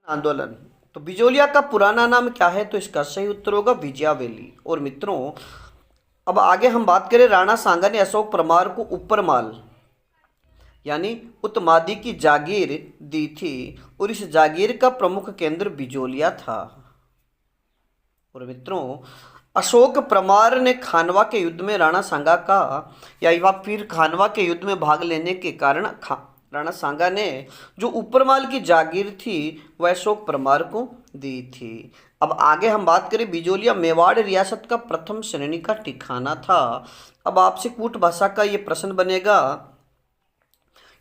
आंदोलन। तो बिजोलिया का पुराना नाम क्या है? तो इसका सही उत्तर होगा विजया वैली। और मित्रों, अब आगे हम बात करें, राणा सांगा ने अशोक परमार को ऊपरमाल यानी उत्तमादी की जागीर दी थी और इस जागीर का प्रमुख केंद्र बिजोलिया था। और मित्रों, अशोक परमार ने खानवा के युद्ध में राणा सांगा का या फिर खानवा के युद्ध में भाग लेने के कारण राणा सांगा ने जो ऊपरमाल की जागीर थी वह अशोक परमार को दी थी। अब आगे हम बात करें, बिजोलिया मेवाड़ रियासत का प्रथम श्रेणी का ठिकाना था। अब आपसे कूट भाषा का ये प्रश्न बनेगा,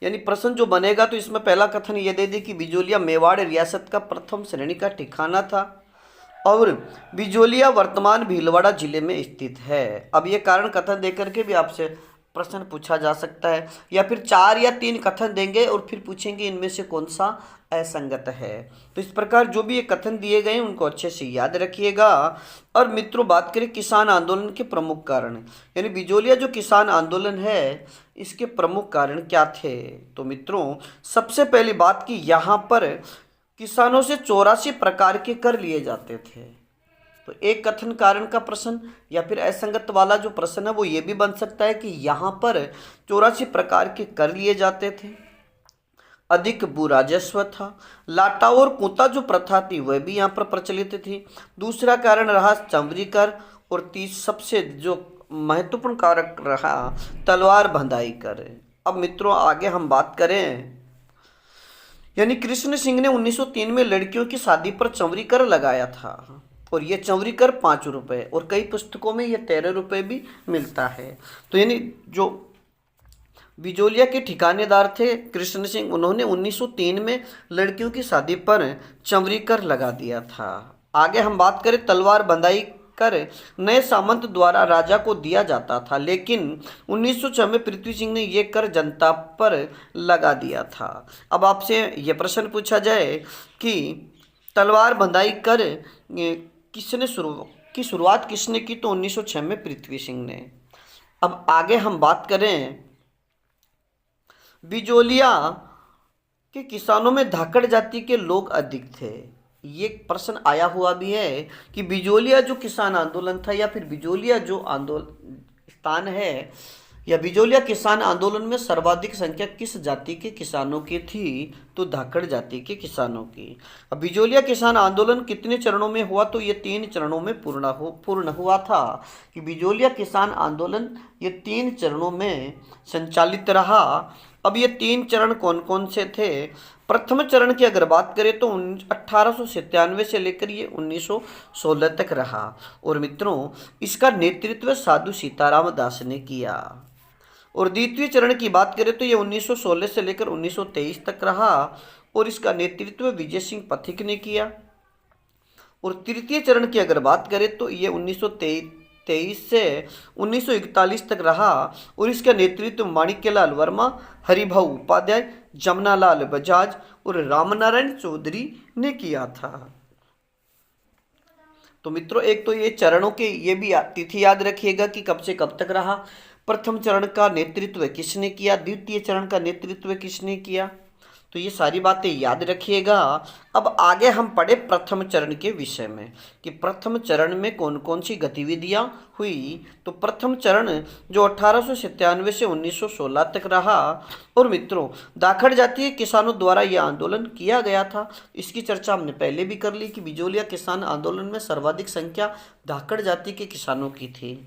यानी प्रश्न जो बनेगा तो इसमें पहला कथन ये दे दी कि बिजोलिया मेवाड़ रियासत का प्रथम श्रेणी का ठिकाना था और बिजोलिया वर्तमान भीलवाड़ा जिले में स्थित है। अब ये कारण कथन देकर के भी आपसे प्रश्न पूछा जा सकता है, या फिर 4 या 3 कथन देंगे और फिर पूछेंगे इनमें से कौन सा असंगत है। तो इस प्रकार जो भी ये कथन दिए गए हैं उनको अच्छे से याद रखिएगा। और मित्रों, बात करें किसान आंदोलन के प्रमुख कारण, यानी बिजोलिया जो किसान आंदोलन है इसके प्रमुख कारण क्या थे? तो मित्रों, सबसे पहली बात कि यहाँ पर किसानों से 84 प्रकार के कर लिए जाते थे। तो एक कथन कारण का प्रश्न या फिर असंगत वाला जो प्रश्न है वो ये भी बन सकता है कि यहाँ पर 84 प्रकार के कर लिए जाते थे, अधिक भू राजस्व था, लाटा और कुंता जो प्रथा थी वह भी यहाँ पर प्रचलित थी। दूसरा कारण रहा चंवरी कर, और सबसे जो महत्वपूर्ण कारक रहा तलवार बंधाई कर। अब मित्रों, आगे हम बात करें, यानी कृष्ण सिंह ने 1903 में लड़कियों की शादी पर चंवरी कर लगाया था और ये चंवरी कर 5 रुपये, और कई पुस्तकों में ये 13 रुपये भी मिलता है। तो यानी जो बिजोलिया के ठिकानेदार थे कृष्ण सिंह, उन्होंने 1903 में लड़कियों की शादी पर चंवरी कर लगा दिया था। आगे हम बात करें, तलवार बंधाई कर नए सामंत द्वारा राजा को दिया जाता था, लेकिन 1906 में पृथ्वी सिंह ने यह कर जनता पर लगा दिया था। अब आपसे यह प्रश्न पूछा जाए कि तलवार बंधाई कर शुरुआत किसने की? तो 1906 में पृथ्वी सिंह ने। अब आगे हम बात करें, बिजोलिया के किसानों में धाकड़ जाति के लोग अधिक थे। ये प्रश्न आया हुआ भी है कि बिजोलिया जो किसान आंदोलन था या फिर बिजोलिया जो आंदोलन स्थान है या बिजोलिया किसान आंदोलन में सर्वाधिक संख्या किस जाति के किसानों की थी? तो धाकड़ जाति के किसानों की। अब बिजोलिया किसान आंदोलन कितने चरणों में हुआ? तो ये 3 चरणों में पूर्ण हुआ था कि बिजोलिया किसान आंदोलन ये 3 चरणों में संचालित रहा। अब ये 3 चरण कौन कौन से थे? प्रथम चरण की अगर बात करें तो 1897 से लेकर ये 1916 तक रहा, और मित्रों इसका नेतृत्व साधु सीताराम दास ने किया। और द्वितीय चरण की बात करें तो ये 1916 से लेकर 1923 तक रहा और इसका नेतृत्व विजय सिंह पथिक ने किया। और तृतीय चरण की अगर बात करें तो ये 1923 से 1941 तक रहा और इसका नेतृत्व माणिक्यलाल वर्मा, हरिभाऊ उपाध्याय, जमनालाल बजाज और रामनारायण चौधरी ने किया था। तो मित्रों, एक तो ये चरणों के ये भी तिथि याद रखिएगा कि कब से कब तक रहा, प्रथम चरण का नेतृत्व किसने किया, द्वितीय चरण का नेतृत्व किसने किया, तो ये सारी बातें याद रखिएगा। अब आगे हम पढ़े प्रथम चरण के विषय में कि प्रथम चरण में कौन कौन सी गतिविधियां हुई। तो प्रथम चरण जो 1897 से 1916 तक रहा, और मित्रों धाकड़ जातीय किसानों द्वारा यह आंदोलन किया गया था। इसकी चर्चा हमने पहले भी कर ली कि बिजोलिया किसान आंदोलन में सर्वाधिक संख्या धाकड़ जाति के किसानों की थी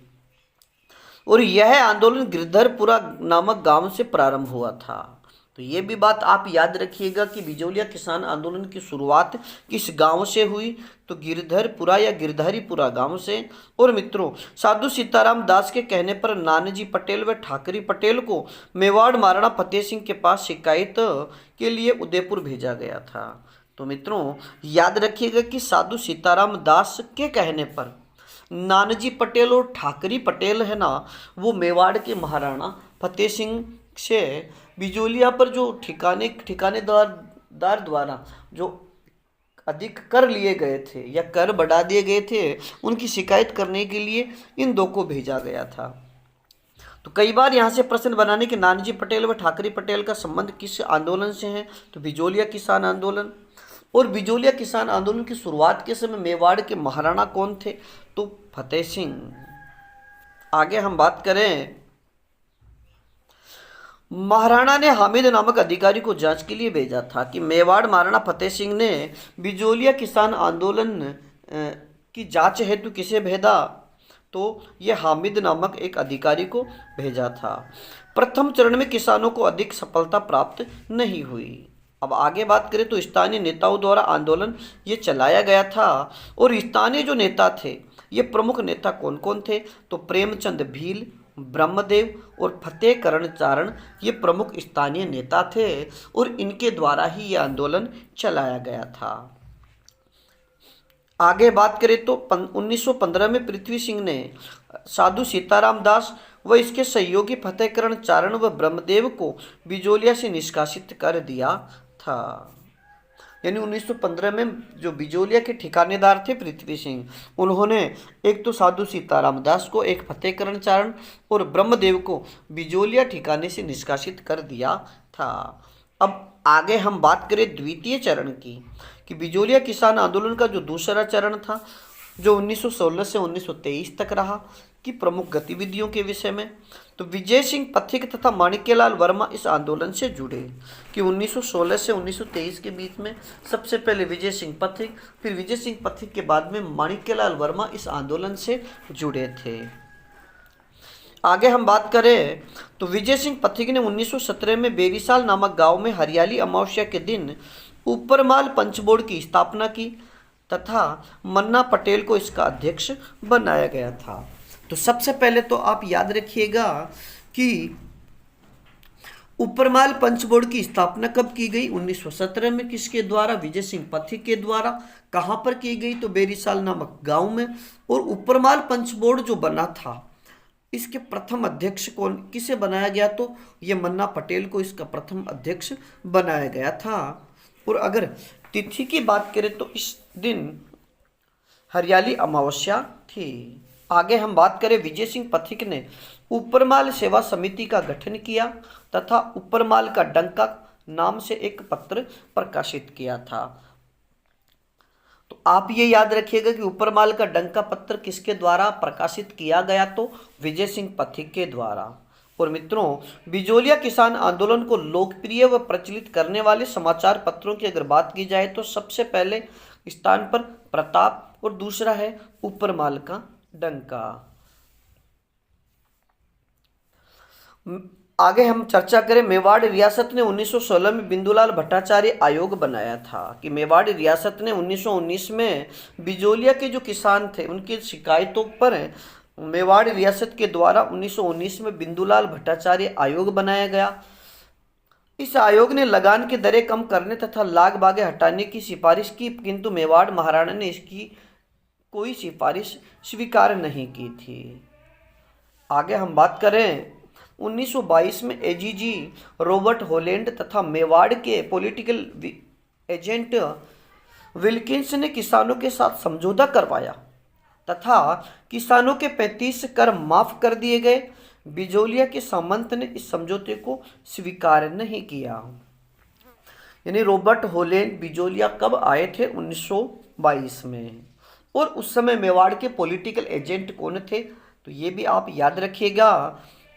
और यह आंदोलन गिरधरपुरा नामक गांव से प्रारंभ हुआ था। तो ये भी बात आप याद रखिएगा कि बिजोलिया किसान आंदोलन की शुरुआत किस गांव से हुई? तो गिरधरपुरा या गिरधारीपुरा गांव से। और मित्रों साधु सीताराम दास के कहने पर नानाजी पटेल व ठाकरी पटेल को मेवाड़ महाराणा फतेह सिंह के पास शिकायत के लिए उदयपुर भेजा गया था। तो मित्रों याद रखिएगा कि साधु सीताराम दास के कहने पर नानाजी पटेल और ठाकरी पटेल है ना, वो मेवाड़ के महाराणा फतेह सिंह से बिजोलिया पर जो ठिकानेदार द्वारा जो अधिक कर लिए गए थे या कर बढ़ा दिए गए थे उनकी शिकायत करने के लिए इन दो को भेजा गया था। तो कई बार यहाँ से प्रश्न बनाने के नानाजी पटेल व ठाकरे पटेल का संबंध किस आंदोलन से है? तो बिजोलिया किसान आंदोलन। और बिजोलिया किसान आंदोलन की शुरुआत के समय मेवाड़ के महाराणा कौन थे? तो फतेह सिंह। आगे हम बात करें, महाराणा ने हामिद नामक अधिकारी को जांच के लिए भेजा था कि मेवाड़ महाराणा फतेह सिंह ने बिजोलिया किसान आंदोलन की जांच हेतु किसे भेजा? तो ये हामिद नामक एक अधिकारी को भेजा था। प्रथम चरण में किसानों को अधिक सफलता प्राप्त नहीं हुई। अब आगे बात करें तो स्थानीय नेताओं द्वारा आंदोलन ये चलाया गया था, और स्थानीय जो नेता थे, ये प्रमुख नेता कौन कौन थे? तो प्रेमचंद भील, ब्रह्मदेव और फतेह करण चारण ये प्रमुख स्थानीय नेता थे, और इनके द्वारा ही ये आंदोलन चलाया गया था। आगे बात करें तो 1915 में पृथ्वी सिंह ने साधु सीताराम दास व इसके सहयोगी फतेह करण चारण व ब्रह्मदेव को बिजोलिया से निष्कासित कर दिया था। यानी 1915 में जो बिजोलिया के ठिकानेदार थे पृथ्वी सिंह, उन्होंने एक तो साधु सीताराम दास को, एक फतेह करण चारण और ब्रह्मदेव को बिजोलिया ठिकाने से निष्कासित कर दिया था। अब आगे हम बात करें द्वितीय चरण की, कि बिजोलिया किसान आंदोलन का जो दूसरा चरण था, जो 1916 से 1923 तक रहा, की प्रमुख गतिविधियों के विषय में। तो विजय सिंह पथिक तथा माणिक्यलाल वर्मा इस आंदोलन से जुड़े, कि 1916 से 1923 के बीच में सबसे पहले विजय सिंह पथिक, फिर विजय सिंह पथिक के बाद में माणिक्यलाल वर्मा इस आंदोलन से जुड़े थे। आगे हम बात करें तो विजय सिंह पथिक ने 1917 में बेरीसाल नामक गांव में हरियाली अमावस्या के दिन ऊपरमाल पंच बोर्ड की स्थापना की, तथा मन्ना पटेल को इसका अध्यक्ष बनाया गया था। तो सबसे पहले तो आप याद रखिएगा कि ऊपरमाल पंच बोर्ड की स्थापना कब की गई? 1917 में। किसके द्वारा? विजय सिंह पथिक के द्वारा। कहाँ पर की गई? तो बेरीसाल नामक गांव में। और ऊपरमाल पंच बोर्ड जो बना था, इसके प्रथम अध्यक्ष कौन किसे बनाया गया? तो ये मन्ना पटेल को इसका प्रथम अध्यक्ष बनाया गया था। और अगर तिथि की बात करें तो इस दिन हरियाली अमावस्या थी। आगे हम बात करें, विजय सिंह पथिक ने ऊपरमाल सेवा समिति का गठन किया तथा ऊपरमाल का डंका नाम से एक पत्र प्रकाशित किया था। तो आप ये याद रखिएगा कि ऊपरमाल का डंका पत्र किसके द्वारा प्रकाशित किया गया? तो विजय सिंह पथिक के द्वारा। और मित्रों, बिजोलिया किसान आंदोलन को लोकप्रिय व प्रचलित करने वाले समाचार पत्रों की अगर बात की जाए तो सबसे पहले स्थान पर प्रताप और दूसरा है ऊपरमाल का डंका। आगे हम चर्चा करें, मेवाड़ रियासत ने 1916 में बिंदुलाल भट्टाचार्य आयोग बनाया था, कि मेवाड़ रियासत ने 1919 में बिजोलिया के जो किसान थे उनकी शिकायतों पर मेवाड़ रियासत के द्वारा 1919 में बिंदुलाल भट्टाचार्य आयोग बनाया गया। इस आयोग ने लगान की दरें कम करने तथा लाग बागे हटाने की सिफारिश की, किंतु मेवाड़ महाराणा ने इसकी कोई सिफारिश स्वीकार नहीं की थी। आगे हम बात करें, 1922 में एजीजी रॉबर्ट हॉलैंड तथा मेवाड़ के पॉलिटिकल एजेंट विल्किंस ने किसानों के साथ समझौता करवाया तथा किसानों के 35 कर माफ कर दिए गए। बिजोलिया के सामंत ने इस समझौते को स्वीकार नहीं किया। यानी रॉबर्ट हॉलैंड बिजोलिया कब आए थे? 1922 में। और उस समय मेवाड़ के पॉलिटिकल एजेंट कौन थे? तो ये भी आप याद रखिएगा।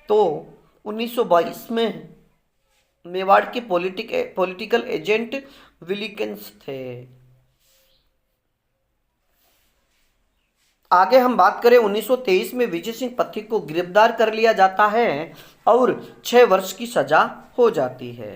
तो 1922 में मेवाड़ के पॉलिटिकल एजेंट विल्किंस थे। आगे हम बात करें, 1923 में विजय सिंह पथिक को गिरफ्तार कर लिया जाता है और 6 वर्ष की सजा हो जाती है।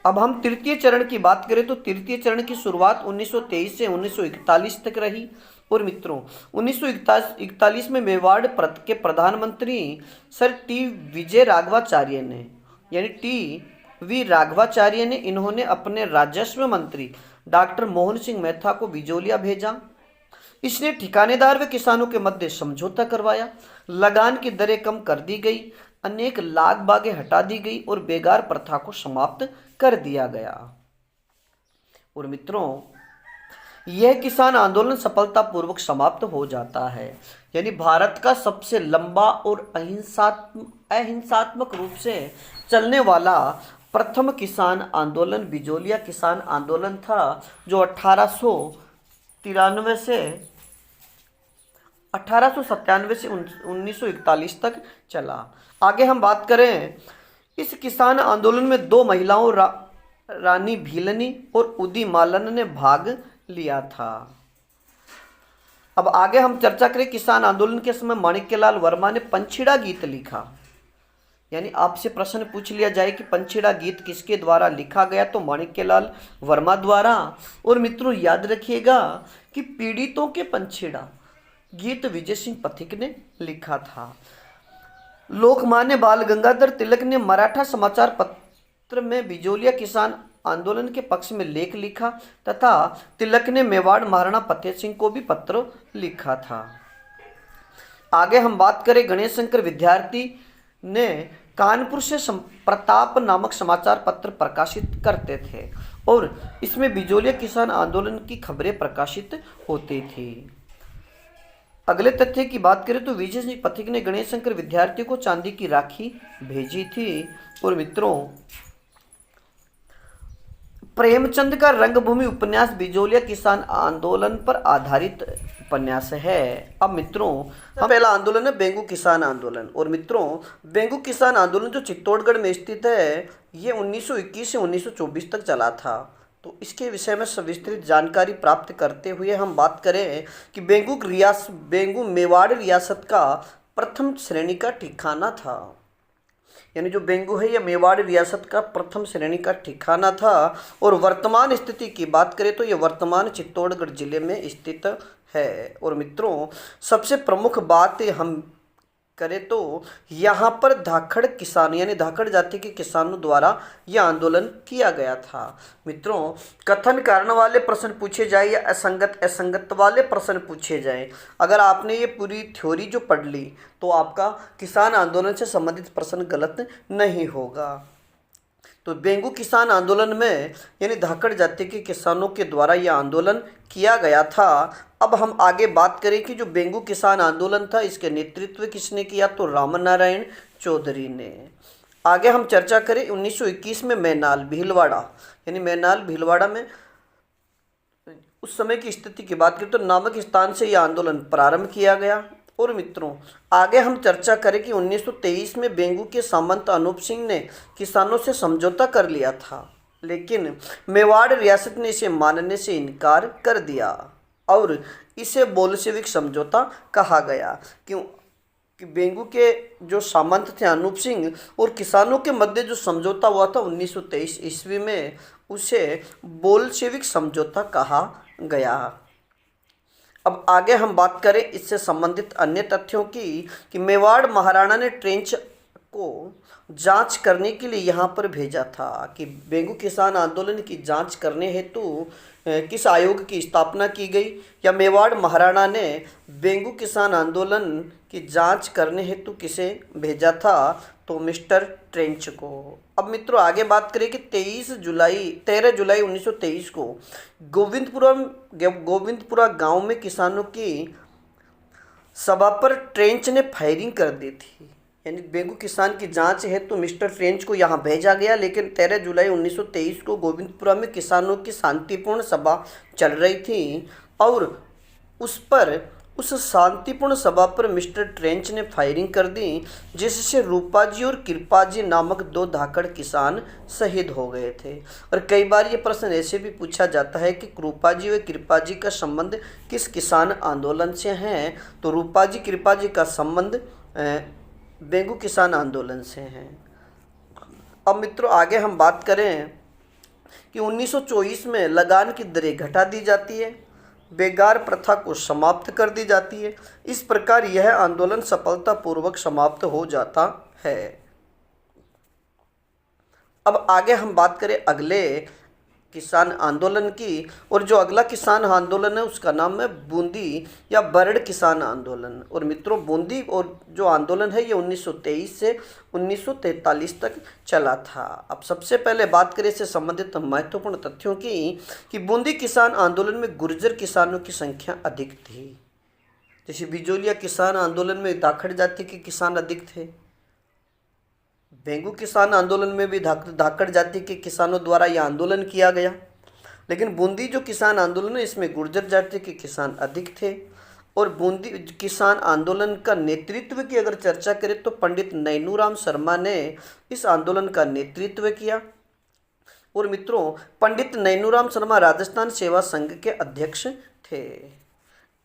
अब हम तृतीय चरण की बात करें तो तृतीय चरण की शुरुआत 1923 से 1941 तक रही। और मित्रों, 1941 में मेवाड़ के प्रधानमंत्री सर टी विजय राघवाचार्य ने, यानी टी वी राघवाचार्य ने, इन्होंने अपने राजस्व मंत्री डॉक्टर मोहन सिंह मेहता को बिजोलिया भेजा। इसने ठिकानेदार व किसानों के मध्य समझौता करवाया, लगान की दरें कम कर दी गई, अनेक लाग बागें हटा दी गई और बेगार प्रथा को समाप्त कर दिया गया। और मित्रों, यह किसान आंदोलन सफलतापूर्वक समाप्त हो जाता है। यानी भारत का सबसे लंबा और अहिंसात्मक रूप से चलने वाला प्रथम किसान आंदोलन बिजोलिया किसान आंदोलन था, जो 1893 से 1897 से 1941 तक चला। आगे हम बात करें, इस किसान आंदोलन में दो महिलाओं रानी भीलनी और उदी मालन ने भाग लिया था। अब आगे हम चर्चा करें, किसान आंदोलन के समय माणिक्यलाल वर्मा ने पंछीड़ा गीत लिखा। यानी आपसे प्रश्न पूछ लिया जाए कि पंछीड़ा गीत किसके द्वारा लिखा गया, तो माणिक्यलाल वर्मा द्वारा। और मित्रों याद रखिएगा कि पीड़ितों के पंछीड़ा गीत विजय सिंह पथिक ने लिखा था। लोकमान्य बाल गंगाधर तिलक ने मराठा समाचार पत्र में बिजोलिया किसान आंदोलन के पक्ष में लेख लिखा तथा तिलक ने मेवाड़ महाराणा फतेह सिंह को भी पत्र लिखा था। आगे हम बात करें, गणेश शंकर विद्यार्थी ने कानपुर से प्रताप नामक समाचार पत्र प्रकाशित करते थे और इसमें बिजोलिया किसान आंदोलन की खबरें प्रकाशित होती थी। अगले तथ्य की बात करें तो विजय सिंह पथिक ने गणेश शंकर विद्यार्थी को चांदी की राखी भेजी थी। और मित्रों, प्रेमचंद का रंगभूमि उपन्यास बिजोलिया किसान आंदोलन पर आधारित उपन्यास है। अब मित्रों, हम पहला आंदोलन है बेंगू किसान आंदोलन। और मित्रों, बेंगू किसान आंदोलन जो चित्तौड़गढ़ में स्थित है, ये 1921 से 1924 तक चला था। तो इसके विषय में सविस्तृत जानकारी प्राप्त करते हुए हम बात करें कि बेंगू मेवाड़ रियासत का प्रथम श्रेणी का ठिकाना था। यानी जो बेंगू है यह मेवाड़ रियासत का प्रथम श्रेणी का ठिकाना था। और वर्तमान स्थिति की बात करें तो यह वर्तमान चित्तौड़गढ़ जिले में स्थित है। और मित्रों, सबसे प्रमुख बात हम करें तो यहाँ पर धाकड़ किसान यानी धाकड़ जाति के किसानों द्वारा यह आंदोलन किया गया था। मित्रों, कथन कारण वाले प्रश्न पूछे जाए या असंगत वाले प्रश्न पूछे जाए, अगर आपने ये पूरी थ्योरी जो पढ़ ली तो आपका किसान आंदोलन से संबंधित प्रश्न गलत नहीं होगा। तो बेंगू किसान आंदोलन में यानी धाकड़ जाति के किसानों के द्वारा यह आंदोलन किया गया था। अब हम आगे बात करें कि जो बेंगू किसान आंदोलन था इसके नेतृत्व किसने किया, तो रामनारायण चौधरी ने। आगे हम चर्चा करें 1921 में मैनाल भीलवाड़ा यानी मैनाल भीलवाड़ा में उस समय की स्थिति की बात करें तो नामक स्थान से यह आंदोलन प्रारंभ किया गया। और मित्रों, आगे हम चर्चा करें कि 1923 में बेंगू के सामंत अनूप सिंह ने किसानों से समझौता कर लिया था, लेकिन मेवाड़ रियासत ने इसे मानने से इनकार कर दिया और इसे बोल्शेविक समझौता कहा गया। क्यों कि बेंगू के जो सामंत थे अनूप सिंह और किसानों के मध्य जो समझौता हुआ था 1923 ईस्वी में, उसे बोल्शेविक समझौता कहा गया। अब आगे हम बात करें इससे संबंधित अन्य तथ्यों की कि मेवाड़ महाराणा ने ट्रेंच को जांच करने के लिए यहाँ पर भेजा था कि बेंगू किसान आंदोलन की जांच करने हेतु किस आयोग की स्थापना की गई, या मेवाड़ महाराणा ने बेंगू किसान आंदोलन की जांच करने हेतु किसे भेजा था, तो मिस्टर ट्रेंच को। अब मित्रों आगे बात करें कि 13 जुलाई 1923 को गोविंदपुरा गांव में किसानों की सभा पर ट्रेंच ने फायरिंग कर दी थी। यानी बेंगू किसान की जांच है तो मिस्टर ट्रेंच को यहाँ भेजा गया, लेकिन 13 जुलाई 1923 को गोविंदपुरा में किसानों की शांतिपूर्ण सभा चल रही थी और उस शांतिपूर्ण सभा पर मिस्टर ट्रेंच ने फायरिंग कर दी, जिससे रूपाजी और कृपाजी नामक दो धाकड़ किसान शहीद हो गए थे। और कई बार ये प्रश्न ऐसे भी पूछा जाता है कि रूपाजी और कृपाजी का संबंध किस किसान आंदोलन से है, तो रूपाजी कृपाजी का संबंध बेंगू किसान आंदोलन से है। अब मित्रों आगे हम बात करें कि 1924 में लगान की दरें घटा दी जाती है, बेगार प्रथा को समाप्त कर दी जाती है। इस प्रकार यह आंदोलन सफलतापूर्वक समाप्त हो जाता है। अब आगे हम बात करें अगले किसान आंदोलन की, और जो अगला किसान आंदोलन है उसका नाम है बूंदी या बरड़ किसान आंदोलन। और मित्रों, बूंदी और जो आंदोलन है ये 1923 से 1943 तक चला था। अब सबसे पहले बात करें इससे संबंधित महत्वपूर्ण तथ्यों की कि बूंदी किसान आंदोलन में गुर्जर किसानों की संख्या अधिक थी। जैसे बिजोलिया किसान आंदोलन में धाकड़ जाति के किसान अधिक थे, भेंगू किसान आंदोलन में भी धाकड़ जाति के किसानों द्वारा यह आंदोलन किया गया। लेकिन बूंदी जो किसान आंदोलन है इसमें गुर्जर जाति के किसान अधिक थे। और बूंदी किसान आंदोलन का नेतृत्व की अगर चर्चा करें तो पंडित नैनूराम शर्मा ने इस आंदोलन का नेतृत्व किया। और मित्रों, पंडित नैनूराम शर्मा राजस्थान सेवा संघ के अध्यक्ष थे।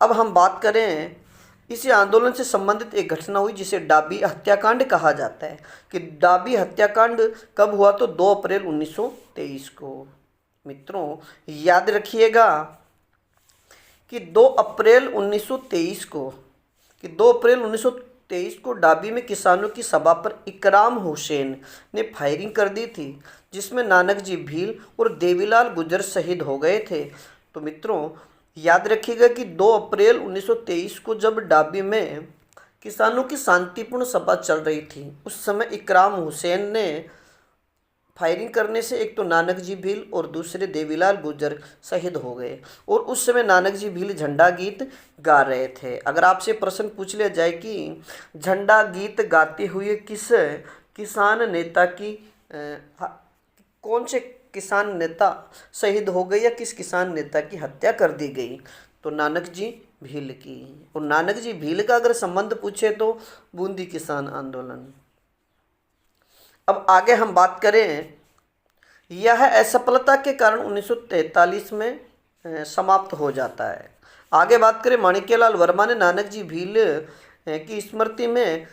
अब हम बात करें, इसी आंदोलन से संबंधित एक घटना हुई जिसे डाबी हत्याकांड कहा जाता है। कि डाबी हत्याकांड कब हुआ? तो 2 अप्रैल 1923 को। मित्रों याद रखिएगा कि 2 अप्रैल 1923 को डाबी में किसानों की सभा पर इकराम हुसैन ने फायरिंग कर दी थी, जिसमें नानक जी भील और देवीलाल गुजर शहीद हो गए थे। तो मित्रों याद रखिएगा कि 2 अप्रैल 1923 को जब डाबी में किसानों की शांतिपूर्ण सभा चल रही थी, उस समय इकराम हुसैन ने फायरिंग करने से एक तो नानक जी भील और दूसरे देवीलाल गुजर शहीद हो गए। और उस समय नानक जी भील झंडा गीत गा रहे थे। अगर आपसे प्रश्न पूछ लिया जाए कि झंडा गीत गाते हुए किस किसान नेता की कौन से किसान नेता शहीद हो गए या किस किसान नेता की हत्या कर दी गई, तो नानक जी भील की। और नानक जी भील का अगर संबंध पूछे तो बूंदी किसान आंदोलन। अब आगे हम बात करें, यह असफलता के कारण 1943 में समाप्त हो जाता है। आगे बात करें, माणिक्यलाल वर्मा ने नानक जी भील की स्मृति में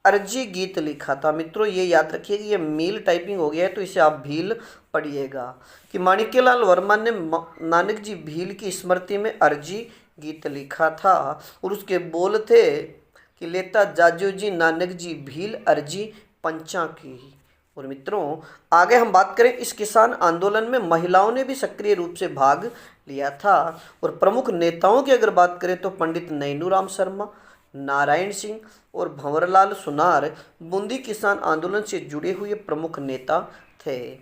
अर्जी गीत लिखा था। मित्रों ये याद रखिए कि ये मील टाइपिंग हो गया है, तो इसे आप भील पढ़िएगा। कि माणिक्यलाल वर्मा ने नानक जी भील की स्मृति में अर्जी गीत लिखा था और उसके बोल थे कि लेता जाजो जी नानक जी भील अर्जी पंचा की। और मित्रों आगे हम बात करें, इस किसान आंदोलन में महिलाओं ने भी सक्रिय रूप से भाग लिया था। और प्रमुख नेताओं की अगर बात करें तो पंडित नैनूराम शर्मा, नारायण सिंह और भंवरलाल सुनार बूंदी किसान आंदोलन से जुड़े हुए प्रमुख नेता थे।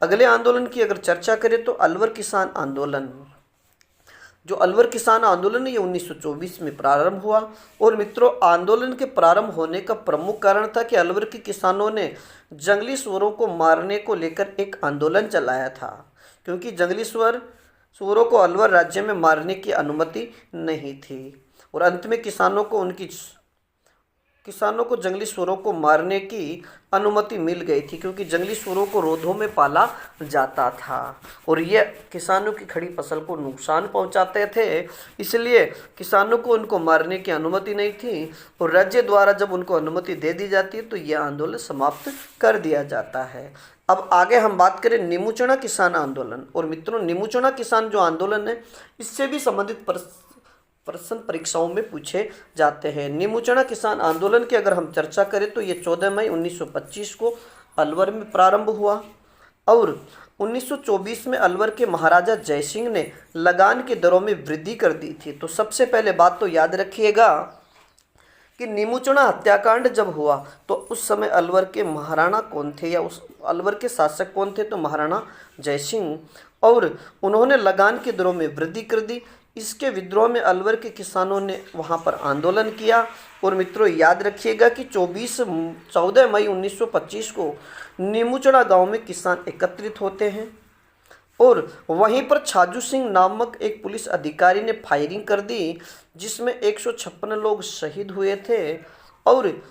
अगले आंदोलन की अगर चर्चा करें तो अलवर किसान आंदोलन। जो अलवर किसान आंदोलन है ये 1924 में प्रारंभ हुआ। और मित्रों आंदोलन के प्रारंभ होने का प्रमुख कारण था कि अलवर के किसानों ने जंगली सुअरों को मारने को लेकर एक आंदोलन चलाया था, क्योंकि जंगली सुअरों को अलवर राज्य में मारने की अनुमति नहीं थी। और अंत में किसानों को जंगली सुअरों को मारने की अनुमति मिल गई थी, क्योंकि जंगली सुअरों को रोधों में पाला जाता था और ये किसानों की खड़ी फसल को नुकसान पहुंचाते थे। इसलिए किसानों को उनको मारने की अनुमति नहीं थी और राज्य द्वारा जब उनको अनुमति दे दी जाती है तो यह आंदोलन समाप्त कर दिया जाता है। अब आगे हम बात करें निमुचना किसान आंदोलन। और मित्रों निमुचना किसान जो आंदोलन है इससे भी संबंधित प्रश्न परीक्षाओं में पूछे जाते हैं। निमुचना किसान आंदोलन की अगर हम चर्चा करें तो ये 14 मई 1925 को अलवर में प्रारंभ हुआ और 1924 में अलवर के महाराजा जयसिंह ने लगान की दरों में वृद्धि कर दी थी। तो सबसे पहले बात तो याद रखिएगा कि निमुचना हत्याकांड जब हुआ तो उस समय अलवर के महाराणा कौन थे या उस अलवर के शासक कौन थे, तो महाराणा जयसिंह। और उन्होंने लगान की दरों में वृद्धि कर दी। इसके विद्रोह में अलवर के किसानों ने वहां पर आंदोलन किया। और मित्रों याद रखिएगा कि 14 मई 1925 को निमुचना गांव में किसान एकत्रित होते हैं और वहीं पर छाजू सिंह नामक एक पुलिस अधिकारी ने फायरिंग कर दी, जिसमें 156 लोग शहीद हुए थे। और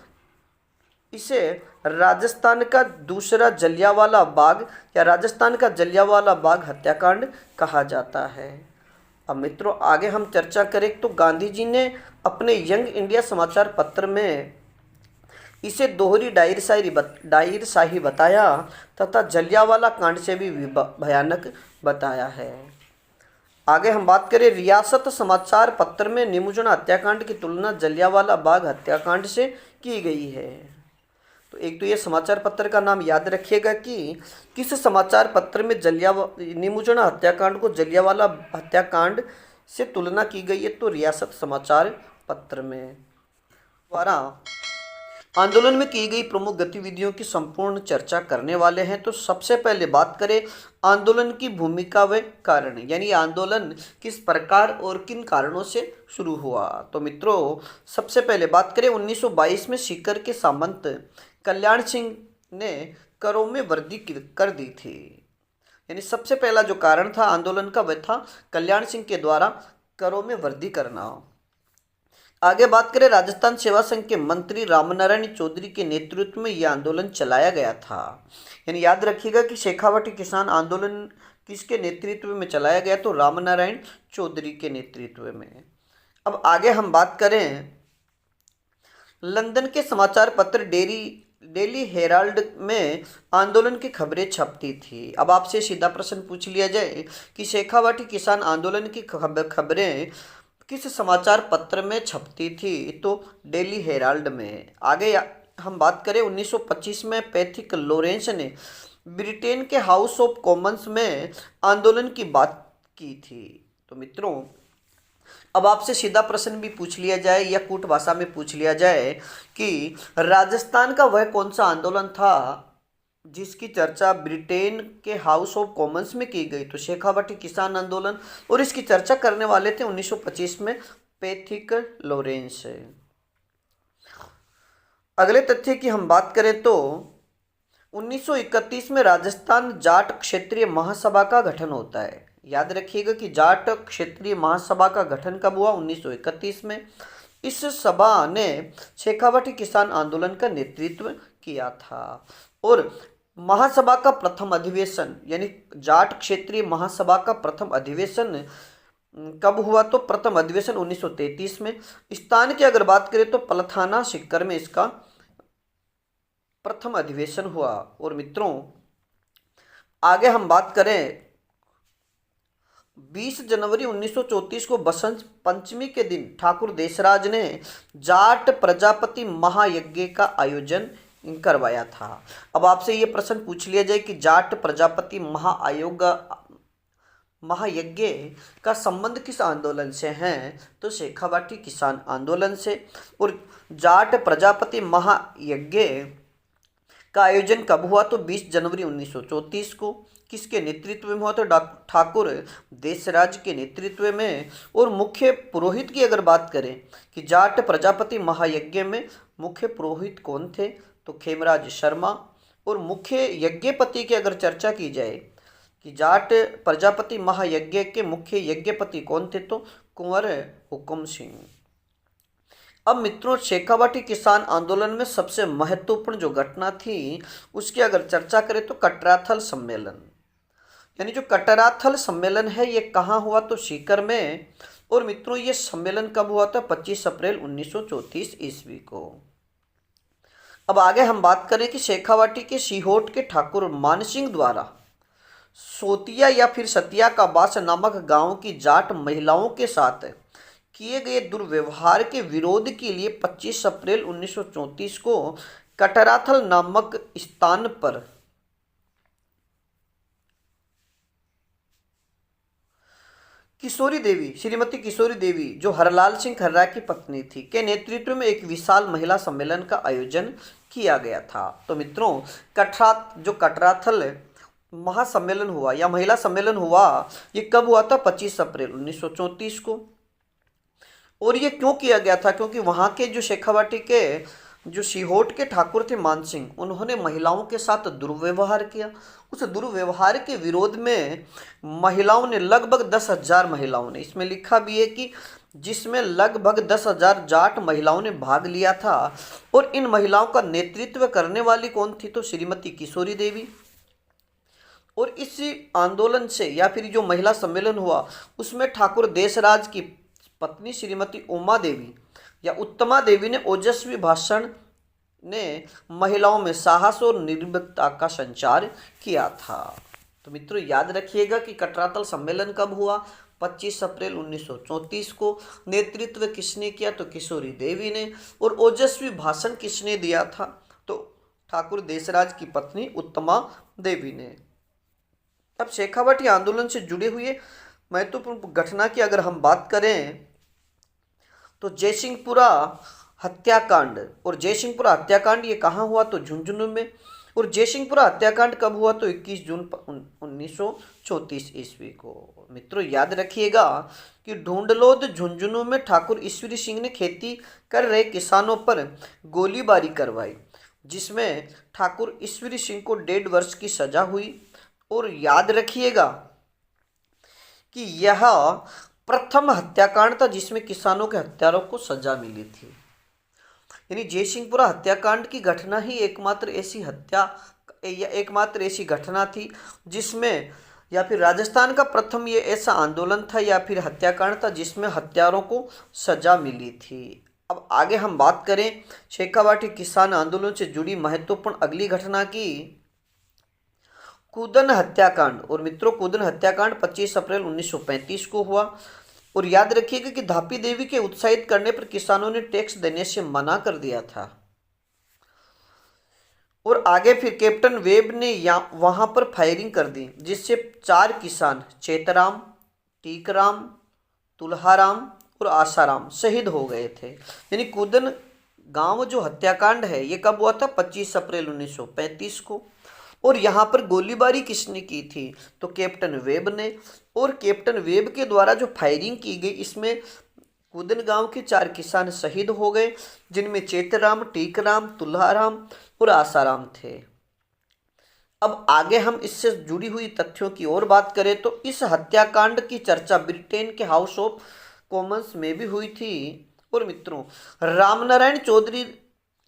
इसे राजस्थान का दूसरा जलियांवाला बाग या राजस्थान का जलियांवाला बाग हत्याकांड कहा जाता है। अब मित्रों आगे हम चर्चा करें तो गांधी जी ने अपने यंग इंडिया समाचार पत्र में इसे दोहरी डायरशाही बताया तथा जलियांवाला कांड से भी भयानक बताया है। आगे हम बात करें रियासत समाचार पत्र में निमुचना हत्याकांड की तुलना जलियांवाला बाग हत्याकांड से की गई है। तो एक तो ये समाचार पत्र का नाम याद रखिएगा कि किस समाचार पत्र में निमुचना हत्याकांड को जलियांवाला हत्याकांड से तुलना की गई है, तो रियासत समाचार पत्र में। द्वारा आंदोलन में की गई प्रमुख गतिविधियों की संपूर्ण चर्चा करने वाले हैं। तो सबसे पहले बात करें आंदोलन की भूमिका व कारण, यानी आंदोलन किस प्रकार और किन कारणों से शुरू हुआ। तो मित्रों सबसे पहले बात करें 1922 में सीकर के सामंत कल्याण सिंह ने करों में वृद्धि कर दी थी। यानी सबसे पहला जो कारण था आंदोलन का वह था कल्याण सिंह के द्वारा करों में वृद्धि करना। आगे बात करें, राजस्थान सेवा संघ के मंत्री रामनारायण चौधरी के नेतृत्व में यह आंदोलन चलाया गया था। यानी याद रखिएगा कि शेखावाटी किसान आंदोलन किसके नेतृत्व में चलाया गया, तो रामनारायण चौधरी के नेतृत्व में। अब आगे हम बात करें, लंदन के समाचार पत्र डेली हेराल्ड में आंदोलन की खबरें छपती थी। अब आपसे सीधा प्रश्न पूछ लिया जाए कि शेखावाटी किसान आंदोलन की खबरें किस समाचार पत्र में छपती थी, तो डेली हेराल्ड में। आगे हम बात करें, 1925 में पैथिक लॉरेंस ने ब्रिटेन के हाउस ऑफ कॉमन्स में आंदोलन की बात की थी। तो मित्रों, अब आपसे सीधा प्रश्न भी पूछ लिया जाए या कूट भाषा में पूछ लिया जाए कि राजस्थान का वह कौन सा आंदोलन था जिसकी चर्चा ब्रिटेन के हाउस ऑफ कॉमन्स में की गई, तो शेखावाटी किसान आंदोलन, और इसकी चर्चा करने वाले थे 1925 में पैथिक लॉरेंस। अगले तथ्य की हम बात करें तो 1931 में राजस्थान जाट क्षेत्रीय महासभा का गठन होता है। याद रखिएगा कि जाट क्षेत्रीय महासभा का गठन कब हुआ, 1931 में। इस सभा ने शेखावाटी किसान आंदोलन का नेतृत्व किया था। और महासभा का प्रथम अधिवेशन, यानी जाट क्षेत्रीय महासभा का प्रथम अधिवेशन कब हुआ, तो प्रथम अधिवेशन 1933 में। स्थान की अगर बात करें तो पलथाना सीकर में इसका प्रथम अधिवेशन हुआ। और मित्रों, आगे हम बात करें, 20 जनवरी 1934 को बसंत पंचमी के दिन ठाकुर देशराज ने जाट प्रजापति महायज्ञ का आयोजन करवाया था। अब आपसे ये प्रश्न पूछ लिया जाए कि जाट प्रजापति महायज्ञ का संबंध किस आंदोलन से है, तो शेखावाटी किसान आंदोलन से। और जाट प्रजापति महायज्ञ का आयोजन कब हुआ, तो 20 जनवरी 1934 को। किसके नेतृत्व में हुआ, तो ठाकुर देशराज के नेतृत्व में। और मुख्य पुरोहित की अगर बात करें कि जाट प्रजापति महायज्ञ में मुख्य पुरोहित कौन थे, तो खेमराज शर्मा। और मुख्य यज्ञपति की अगर चर्चा की जाए कि जाट प्रजापति महायज्ञ के मुख्य यज्ञपति कौन थे, तो कुंवर हुकुम सिंह। अब मित्रों, शेखावाटी किसान आंदोलन में सबसे महत्वपूर्ण जो घटना थी उसकी अगर चर्चा करें तो कटराथल सम्मेलन। यानी जो कटराथल सम्मेलन है ये कहाँ हुआ, तो सीकर में। और मित्रों, ये सम्मेलन कब हुआ था, 25 अप्रैल 1934 ईस्वी को। अब आगे हम बात करें कि शेखावाटी के सीहोट के ठाकुर मानसिंह द्वारा सोतिया या फिर सतिया का बास नामक गांव की जाट महिलाओं के साथ किए गए दुर्व्यवहार के विरोध के लिए 25 अप्रैल 1934 को कटराथल नामक स्थान पर किशोरी देवी, श्रीमती किशोरी देवी, जो हरलाल सिंह खर्रा की पत्नी थी, के नेतृत्व में एक विशाल महिला सम्मेलन का आयोजन किया गया था। तो मित्रों, कटराथल महासम्मेलन हुआ या महिला सम्मेलन हुआ, ये कब हुआ था, 25 अप्रैल 1934 को। और ये क्यों किया गया था, क्योंकि वहाँ के जो शेखावाटी के जो सीहोट के ठाकुर थे मानसिंह, उन्होंने महिलाओं के साथ दुर्व्यवहार किया। उस दुर्व्यवहार के विरोध में महिलाओं ने लगभग 10,000 महिलाओं ने, इसमें लिखा भी है कि जिसमें लगभग 10,000 जाट महिलाओं ने भाग लिया था। और इन महिलाओं का नेतृत्व करने वाली कौन थी, तो श्रीमती किशोरी देवी। और इस आंदोलन से या फिर जो महिला सम्मेलन हुआ उसमें ठाकुर देशराज की पत्नी श्रीमती उमा देवी या उत्तमा देवी ने ओजस्वी भाषण ने महिलाओं में साहस और निर्भीकता का संचार किया था। तो मित्रों, याद रखिएगा कि कटरातल सम्मेलन कब हुआ, 25 अप्रैल 1934 को। नेतृत्व किसने किया, तो किशोरी देवी ने। और ओजस्वी भाषण किसने दिया था, तो ठाकुर देशराज की पत्नी उत्तमा देवी ने। अब शेखावाटी आंदोलन से जुड़े हुए महत्वपूर्ण घटना की अगर हम बात करें तो जयसिंहपुरा हत्याकांड। और जयसिंहपुरा हत्याकांड ये कहाँ हुआ, तो झुंझुनू में। और जयसिंहपुरा हत्याकांड कब हुआ, तो 21 जून 1934 ईस्वी को। मित्रों, याद रखिएगा कि ढूंढलोद झुंझुनू में ठाकुर ईश्वरी सिंह ने खेती कर रहे किसानों पर गोलीबारी करवाई, जिसमें ठाकुर ईश्वरी सिंह को 1.5 वर्ष की सजा हुई। और याद रखिएगा कि यह प्रथम हत्याकांड था जिसमें किसानों के हत्यारों को सजा मिली थी। यानी जयसिंहपुरा हत्याकांड की घटना ही एकमात्र ऐसी घटना थी जिसमें, या फिर राजस्थान का प्रथम ये ऐसा आंदोलन था या फिर हत्याकांड था जिसमें हत्यारों को सजा मिली थी। अब आगे हम बात करें शेखावाटी किसान आंदोलन से जुड़ी महत्वपूर्ण अगली घटना की, कूदन हत्याकांड। और मित्रों, कूदन हत्याकांड 25 अप्रैल 1935 को हुआ। और याद रखिएगा कि धापी देवी के उत्साहित करने पर किसानों ने टैक्स देने से मना कर दिया था। और आगे फिर कैप्टन वेब ने वहां पर फायरिंग कर दी, जिससे 4 किसान चेतराम, टीकराम, तुल्हाराम और आसाराम शहीद हो गए थे। यानी कूदन गांव जो हत्याकांड है ये कब हुआ था? 25 अप्रैल 1935 को। और यहाँ पर गोलीबारी किसने की थी? तो कैप्टन वेब ने। और कैप्टन वेब के द्वारा जो फायरिंग की गई इसमें कूदन गांव के 4 किसान शहीद हो गए, जिनमें चेतराम, टीकराम, तुल्हाराम और आसाराम थे। अब आगे हम इससे जुड़ी हुई तथ्यों की ओर बात करें तो इस हत्याकांड की चर्चा ब्रिटेन के हाउस ऑफ कॉमन्स में भी हुई थी। और मित्रों, रामनारायण चौधरी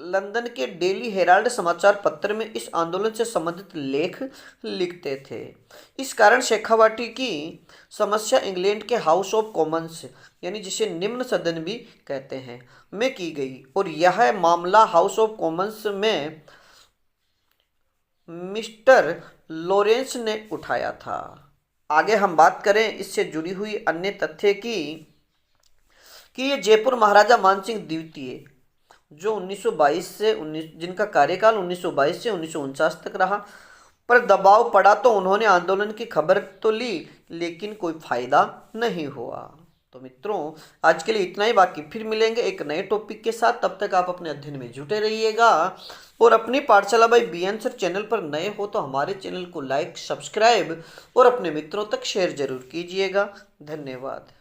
लंदन के डेली हेराल्ड समाचार पत्र में इस आंदोलन से संबंधित लेख लिखते थे। इस कारण शेखावाटी की समस्या इंग्लैंड के हाउस ऑफ कॉमन्स, यानी जिसे निम्न सदन भी कहते हैं, में की गई। और यह मामला हाउस ऑफ कॉमन्स में मिस्टर लॉरेंस ने उठाया था। आगे हम बात करें इससे जुड़ी हुई अन्य तथ्य की कि ये जयपुर महाराजा मानसिंह द्वितीय जो 1922 से 19 जिनका कार्यकाल 1922 से 1949 तक रहा, पर दबाव पड़ा तो उन्होंने आंदोलन की खबर तो ली, लेकिन कोई फायदा नहीं हुआ। तो मित्रों, आज के लिए इतना ही। बाकी फिर मिलेंगे एक नए टॉपिक के साथ। तब तक आप अपने अध्ययन में जुटे रहिएगा। और अपनी पाठशाला बाय बीएन सर चैनल पर नए हो तो हमारे चैनल को लाइक, सब्सक्राइब और अपने मित्रों तक शेयर जरूर कीजिएगा। धन्यवाद।